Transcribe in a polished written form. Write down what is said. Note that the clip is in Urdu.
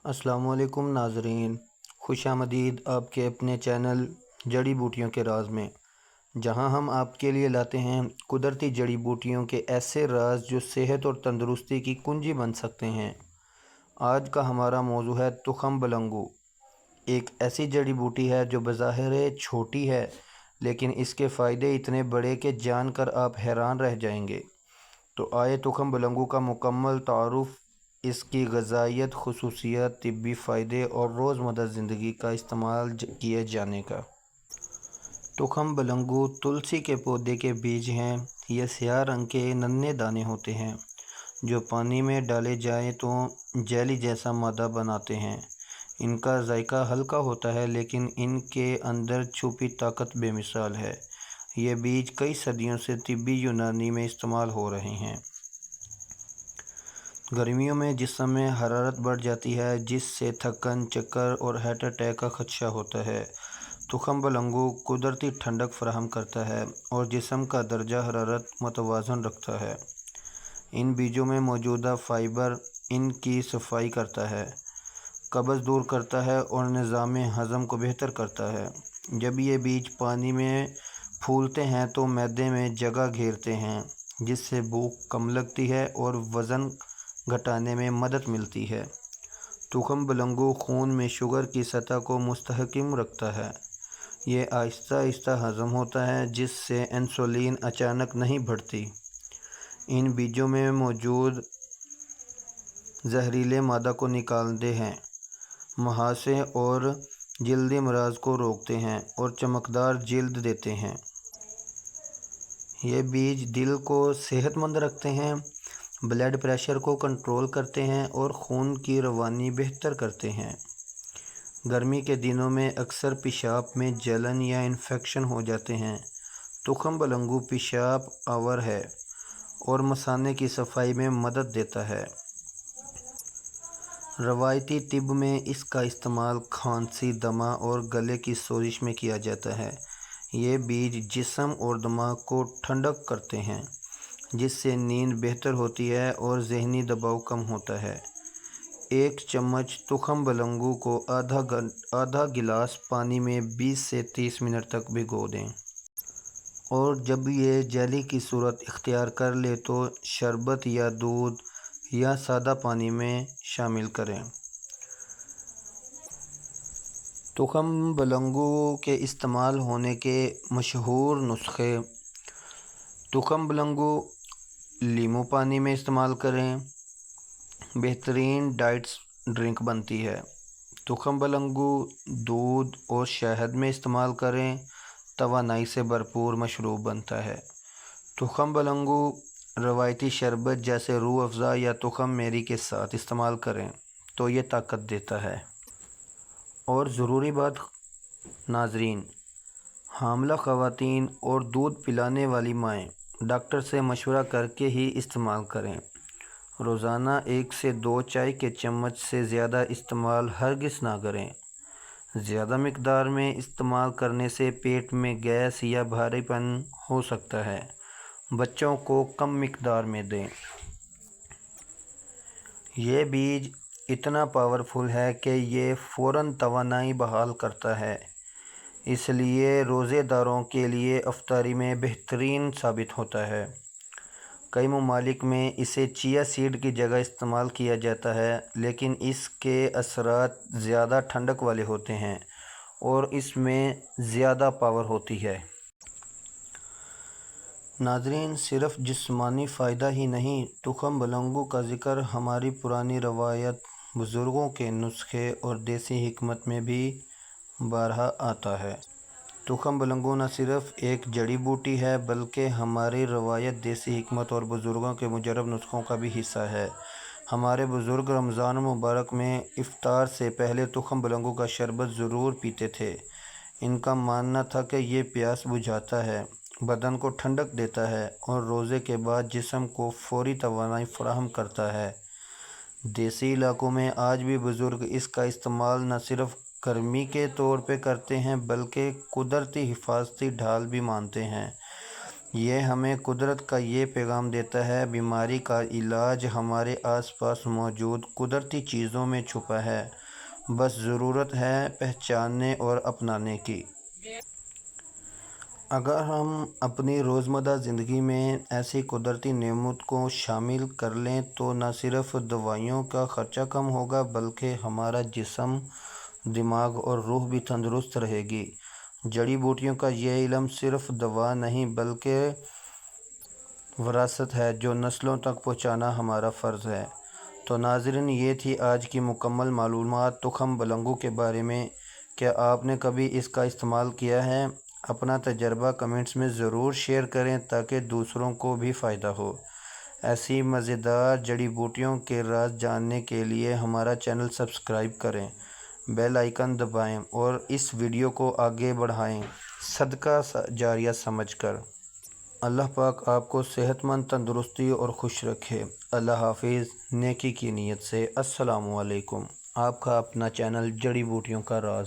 السلام علیکم ناظرین، خوش آمدید آپ کے اپنے چینل جڑی بوٹیوں کے راز میں، جہاں ہم آپ کے لیے لاتے ہیں قدرتی جڑی بوٹیوں کے ایسے راز جو صحت اور تندرستی کی کنجی بن سکتے ہیں۔ آج کا ہمارا موضوع ہے تخم بلنگو۔ ایک ایسی جڑی بوٹی ہے جو بظاہر چھوٹی ہے، لیکن اس کے فائدے اتنے بڑے کہ جان کر آپ حیران رہ جائیں گے۔ تو آئے تخم بلنگو کا مکمل تعارف، اس کی غذائیت، خصوصیات، طبی فائدے اور روزمرہ زندگی کا استعمال کیے جانے کا۔ تخم بلنگو تلسی کے پودے کے بیج ہیں۔ یہ سیاہ رنگ کے ننھے دانے ہوتے ہیں جو پانی میں ڈالے جائیں تو جیلی جیسا مادہ بناتے ہیں۔ ان کا ذائقہ ہلکا ہوتا ہے لیکن ان کے اندر چھپی طاقت بے مثال ہے۔ یہ بیج کئی صدیوں سے طبی یونانی میں استعمال ہو رہے ہیں۔ گرمیوں میں جسم میں حرارت بڑھ جاتی ہے جس سے تھکن، چکر اور ہارٹ اٹیک کا خدشہ ہوتا ہے۔ تخم بلنگو قدرتی ٹھنڈک فراہم کرتا ہے اور جسم کا درجہ حرارت متوازن رکھتا ہے۔ ان بیجوں میں موجود فائبر ان کی صفائی کرتا ہے، قبض دور کرتا ہے اور نظام ہضم کو بہتر کرتا ہے۔ جب یہ بیج پانی میں پھولتے ہیں تو معدے میں جگہ گھیرتے ہیں جس سے بھوک کم لگتی ہے اور وزن گھٹانے میں مدد ملتی ہے۔ تخم بلنگو خون میں شوگر کی سطح کو مستحکم رکھتا ہے۔ یہ آہستہ آہستہ ہضم ہوتا ہے جس سے انسولین اچانک نہیں بڑھتی۔ ان بیجوں میں موجود زہریلے مادہ کو نکالتے ہیں، مہاسے اور جلدی امراض کو روکتے ہیں اور چمکدار جلد دیتے ہیں۔ یہ بیج دل کو صحت مند رکھتے ہیں، بلڈ پریشر کو کنٹرول کرتے ہیں اور خون کی روانی بہتر کرتے ہیں۔ گرمی کے دنوں میں اکثر پیشاب میں جلن یا انفیکشن ہو جاتے ہیں۔ تخم بلنگو پیشاب آور ہے اور مثانے کی صفائی میں مدد دیتا ہے۔ روایتی طب میں اس کا استعمال کھانسی، دمہ اور گلے کی سوزش میں کیا جاتا ہے۔ یہ بیج جسم اور دماغ کو ٹھنڈک کرتے ہیں جس سے نیند بہتر ہوتی ہے اور ذہنی دباؤ کم ہوتا ہے۔ ایک چمچ تخم بلنگو کو آدھا گلاس پانی میں 20 سے 30 منٹ تک بھگو دیں اور جب یہ جیلی کی صورت اختیار کر لے تو شربت یا دودھ یا سادہ پانی میں شامل کریں۔ تخم بلنگو کے استعمال ہونے کے مشہور نسخے: تخم بلنگو لیموں پانی میں استعمال کریں، بہترین ڈائٹ ڈرنک بنتی ہے۔ تخم بلنگو دودھ اور شہد میں استعمال کریں، توانائی سے بھرپور مشروب بنتا ہے۔ تخم بلنگو روایتی شربت جیسے روح افزا یا تخم میری کے ساتھ استعمال کریں تو یہ طاقت دیتا ہے۔ اور ضروری بات ناظرین، حاملہ خواتین اور دودھ پلانے والی مائیں ڈاکٹر سے مشورہ کر کے ہی استعمال کریں۔ روزانہ 1 سے 2 چائے کے چمچ سے زیادہ استعمال ہرگز نہ کریں۔ زیادہ مقدار میں استعمال کرنے سے پیٹ میں گیس یا بھاری پن ہو سکتا ہے۔ بچوں کو کم مقدار میں دیں۔ یہ بیج اتنا پاورفل ہے کہ یہ فوراً توانائی بحال کرتا ہے، اس لیے روزے داروں کے لیے افطاری میں بہترین ثابت ہوتا ہے۔ کئی ممالک میں اسے چیا سیڈ کی جگہ استعمال کیا جاتا ہے لیکن اس کے اثرات زیادہ ٹھنڈک والے ہوتے ہیں اور اس میں زیادہ پاور ہوتی ہے۔ ناظرین، صرف جسمانی فائدہ ہی نہیں، تخم بلنگو کا ذکر ہماری پرانی روایت، بزرگوں کے نسخے اور دیسی حکمت میں بھی بارہا آتا ہے۔ تخم بلنگو نہ صرف ایک جڑی بوٹی ہے بلکہ ہماری روایت، دیسی حکمت اور بزرگوں کے مجرب نسخوں کا بھی حصہ ہے۔ ہمارے بزرگ رمضان المبارک میں افطار سے پہلے تخم بلنگو کا شربت ضرور پیتے تھے۔ ان کا ماننا تھا کہ یہ پیاس بجھاتا ہے، بدن کو ٹھنڈک دیتا ہے اور روزے کے بعد جسم کو فوری توانائی فراہم کرتا ہے۔ دیسی علاقوں میں آج بھی بزرگ اس کا استعمال نہ صرف گرمی کے طور پہ کرتے ہیں بلکہ قدرتی حفاظتی ڈھال بھی مانتے ہیں۔ یہ ہمیں قدرت کا یہ پیغام دیتا ہے بیماری کا علاج ہمارے آس پاس موجود قدرتی چیزوں میں چھپا ہے، بس ضرورت ہے پہچاننے اور اپنانے کی۔ اگر ہم اپنی روزمرہ زندگی میں ایسی قدرتی نعمت کو شامل کر لیں تو نہ صرف دوائیوں کا خرچہ کم ہوگا بلکہ ہمارا جسم، دماغ اور روح بھی تندرست رہے گی۔ جڑی بوٹیوں کا یہ علم صرف دوا نہیں بلکہ وراثت ہے جو نسلوں تک پہنچانا ہمارا فرض ہے۔ تو ناظرین، یہ تھی آج کی مکمل معلومات تخم بلنگو کے بارے میں۔ کیا آپ نے کبھی اس کا استعمال کیا ہے؟ اپنا تجربہ کمنٹس میں ضرور شیئر کریں تاکہ دوسروں کو بھی فائدہ ہو۔ ایسی مزیدار جڑی بوٹیوں کے راز جاننے کے لیے ہمارا چینل سبسکرائب کریں، بیل آئیکن دبائیں اور اس ویڈیو کو آگے بڑھائیں صدقہ جاریہ سمجھ کر۔ اللہ پاک آپ کو صحت مند، تندرستی اور خوش رکھے۔ اللہ حافظ۔ نیکی کی نیت سے۔ السلام علیکم۔ آپ کا اپنا چینل جڑی بوٹیوں کا راز۔